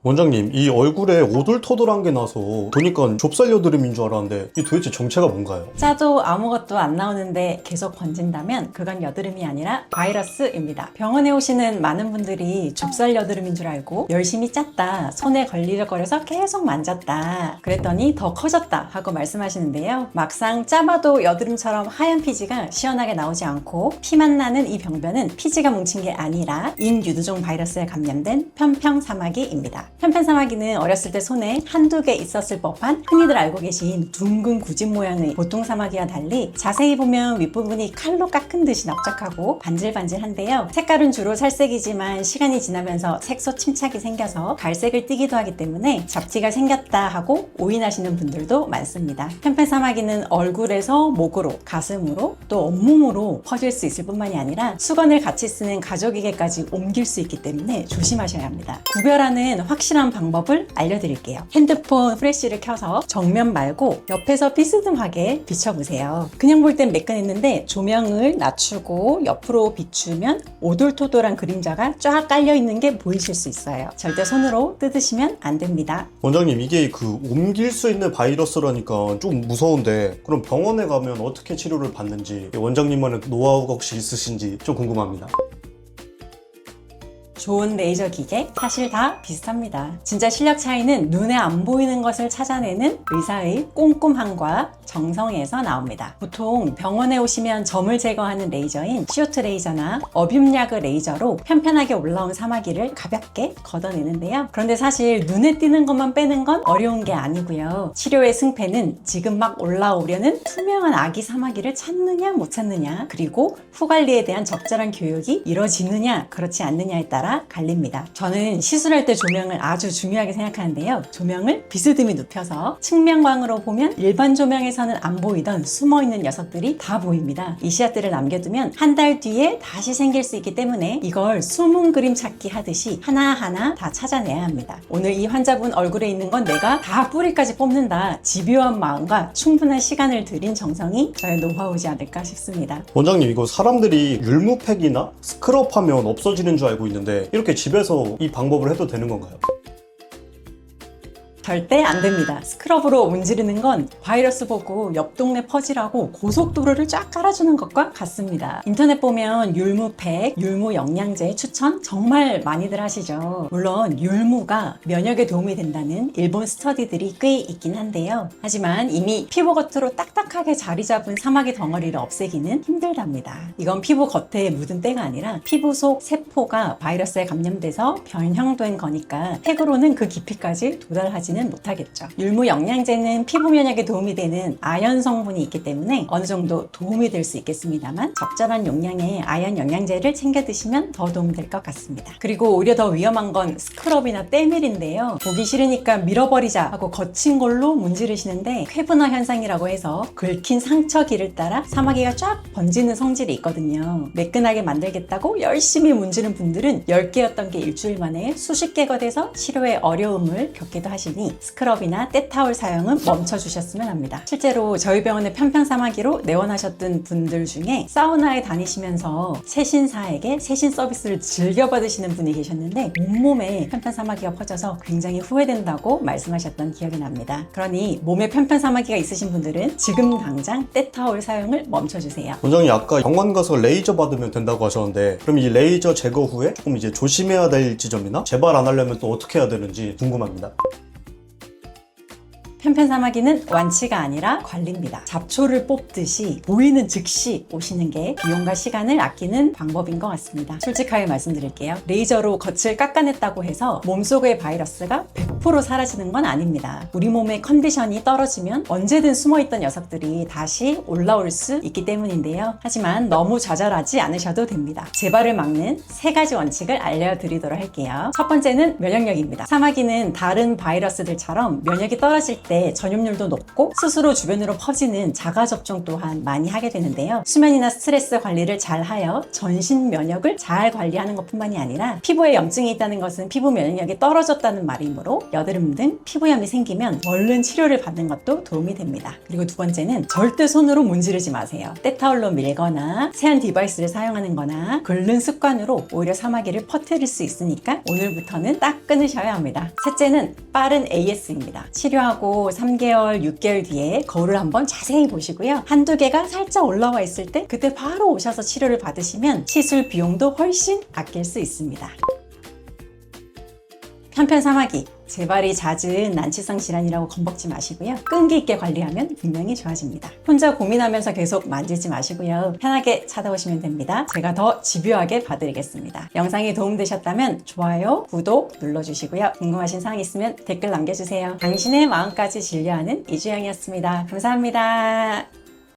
원장님, 이 얼굴에 오돌토돌한 게 나서 보니까 좁쌀 여드름인 줄 알았는데 이 도대체 정체가 뭔가요? 짜도 아무것도 안 나오는데 계속 번진다면 그건 여드름이 아니라 바이러스입니다. 병원에 오시는 많은 분들이 좁쌀 여드름인 줄 알고 열심히 짰다, 손에 걸리적거려서 계속 만졌다, 그랬더니 더 커졌다 하고 말씀하시는데요. 막상 짜봐도 여드름처럼 하얀 피지가 시원하게 나오지 않고 피만 나는 이 병변은 피지가 뭉친 게 아니라 인유두종 바이러스에 감염된 편평사마귀입니다. 편편사마귀는 어렸을 때 손에 한두 개 있었을 법한 흔히들 알고 계신 둥근 구집 모양의 보통 사마귀와 달리 자세히 보면 윗부분이 칼로 깎은 듯이 납작하고 반질반질한데요. 색깔은 주로 살색이지만 시간이 지나면서 색소 침착이 생겨서 갈색을 띠기도 하기 때문에 잡티가 생겼다 하고 오인하시는 분들도 많습니다. 편편사마귀는 얼굴에서 목으로, 가슴으로, 또 온몸으로 퍼질 수 있을 뿐만이 아니라 수건을 같이 쓰는 가족에게까지 옮길 수 있기 때문에 조심하셔야 합니다. 구별하는 확실한 방법을 알려드릴게요. 핸드폰 프레쉬를 켜서 정면 말고 옆에서 비스듬하게 비춰보세요. 그냥 볼 땐 매끈했는데 조명을 낮추고 옆으로 비추면 오돌토돌한 그림자가 쫙 깔려있는 게 보이실 수 있어요. 절대 손으로 뜯으시면 안 됩니다. 원장님, 이게 옮길 수 있는 바이러스라니까 좀 무서운데 그럼 병원에 가면 어떻게 치료를 받는지 원장님만의 노하우가 혹시 있으신지 좀 궁금합니다. 좋은 레이저 기계 사실 다 비슷합니다. 진짜 실력 차이는 눈에 안 보이는 것을 찾아내는 의사의 꼼꼼함과 정성에서 나옵니다. 보통 병원에 오시면 점을 제거하는 레이저인 시오트 레이저나 어뷸야그 레이저로 편편하게 올라온 사마귀를 가볍게 걷어내는데요. 그런데 사실 눈에 띄는 것만 빼는 건 어려운 게 아니고요. 치료의 승패는 지금 막 올라오려는 투명한 아기 사마귀를 찾느냐 못 찾느냐, 그리고 후 관리에 대한 적절한 교육이 이루어지느냐 그렇지 않느냐에 따라 갈립니다. 저는 시술할 때 조명을 아주 중요하게 생각하는데요. 조명을 비스듬히 눕혀서 측면광으로 보면 일반 조명에서는 안 보이던 숨어있는 녀석들이 다 보입니다. 이 씨앗들을 남겨두면 한 달 뒤에 다시 생길 수 있기 때문에 이걸 숨은 그림 찾기 하듯이 하나하나 다 찾아내야 합니다. 오늘 이 환자분 얼굴에 있는 건 내가 다 뿌리까지 뽑는다, 집요한 마음과 충분한 시간을 들인 정성이 저의 노하우지 않을까 싶습니다. 원장님, 이거 사람들이 율무팩이나 스크럽하면 없어지는 줄 알고 있는데 이렇게 집에서 이 방법을 해도 되는 건가요? 절대 안 됩니다. 스크럽으로 문지르는 건 바이러스 보고 옆 동네 퍼지라고 고속도로를 쫙 깔아주는 것과 같습니다. 인터넷 보면 율무팩, 율무 영양제 추천 정말 많이들 하시죠. 물론 율무가 면역에 도움이 된다는 일본 스터디들이 꽤 있긴 한데요. 하지만 이미 피부 겉으로 딱딱하게 자리 잡은 사마귀 덩어리를 없애기는 힘들답니다. 이건 피부 겉에 묻은 때가 아니라 피부 속 세포가 바이러스에 감염돼서 변형된 거니까 팩으로는 그 깊이까지 도달하지는 못하겠죠. 율무 영양제는 피부 면역에 도움이 되는 아연 성분이 있기 때문에 어느 정도 도움이 될 수 있겠습니다만 적절한 용량의 아연 영양제를 챙겨 드시면 더 도움이 될 것 같습니다. 그리고 오히려 더 위험한 건 스크럽이나 때밀인데요. 보기 싫으니까 밀어버리자 하고 거친 걸로 문지르시는데 쾌분화 현상이라고 해서 긁힌 상처길을 따라 사마귀가 쫙 번지는 성질이 있거든요. 매끈하게 만들겠다고 열심히 문지른 분들은 10개였던 게 일주일 만에 수십 개가 돼서 치료에 어려움을 겪기도 하시니 스크럽이나 때타올 사용은 멈춰주셨으면 합니다. 실제로 저희 병원의 편편사마귀로 내원하셨던 분들 중에 사우나에 다니시면서 세신사에게 세신 서비스를 즐겨받으시는 분이 계셨는데 온몸에 편편사마귀가 퍼져서 굉장히 후회된다고 말씀하셨던 기억이 납니다. 그러니 몸에 편편사마귀가 있으신 분들은 지금 당장 때타올 사용을 멈춰주세요. 원장님, 아까 병원 가서 레이저 받으면 된다고 하셨는데 그럼 이 레이저 제거 후에 조금 이제 조심해야 될 지점이나 재발 안 하려면 또 어떻게 해야 되는지 궁금합니다. 편편사마귀는 완치가 아니라 관리입니다. 잡초를 뽑듯이 보이는 즉시 오시는 게 비용과 시간을 아끼는 방법인 것 같습니다. 솔직하게 말씀드릴게요. 레이저로 겉을 깎아냈다고 해서 몸속의 바이러스가 100% 사라지는 건 아닙니다. 우리 몸의 컨디션이 떨어지면 언제든 숨어있던 녀석들이 다시 올라올 수 있기 때문인데요. 하지만 너무 좌절하지 않으셔도 됩니다. 재발을 막는 3가지 원칙을 알려드리도록 할게요. 첫 번째는 면역력입니다. 사마귀는 다른 바이러스들처럼 면역이 떨어질 때 전염률도 높고 스스로 주변으로 퍼지는 자가 접종 또한 많이 하게 되는데요. 수면이나 스트레스 관리를 잘 하여 전신 면역을 잘 관리하는 것뿐만이 아니라 피부에 염증이 있다는 것은 피부 면역력이 떨어졌다는 말이므로 여드름 등 피부염이 생기면 얼른 치료를 받는 것도 도움이 됩니다. 그리고 두 번째는 절대 손으로 문지르지 마세요. 때타올로 밀거나 세안 디바이스를 사용하는 거나 긁는 습관으로 오히려 사마귀를 퍼뜨릴 수 있으니까 오늘부터는 딱 끊으셔야 합니다. 셋째는 빠른 AS입니다. 치료하고 3개월, 6개월 뒤에 거울을 한번 자세히 보시고요. 한두 개가 살짝 올라와 있을 때 그때 바로 오셔서 치료를 받으시면 시술 비용도 훨씬 아낄 수 있습니다. 편편 사마귀, 재발이 잦은 난치성 질환이라고 겁먹지 마시고요. 끈기 있게 관리하면 분명히 좋아집니다. 혼자 고민하면서 계속 만지지 마시고요. 편하게 찾아오시면 됩니다. 제가 더 집요하게 봐드리겠습니다. 영상이 도움되셨다면 좋아요, 구독 눌러주시고요. 궁금하신 사항 있으면 댓글 남겨주세요. 당신의 마음까지 진료하는 이주영이었습니다. 감사합니다.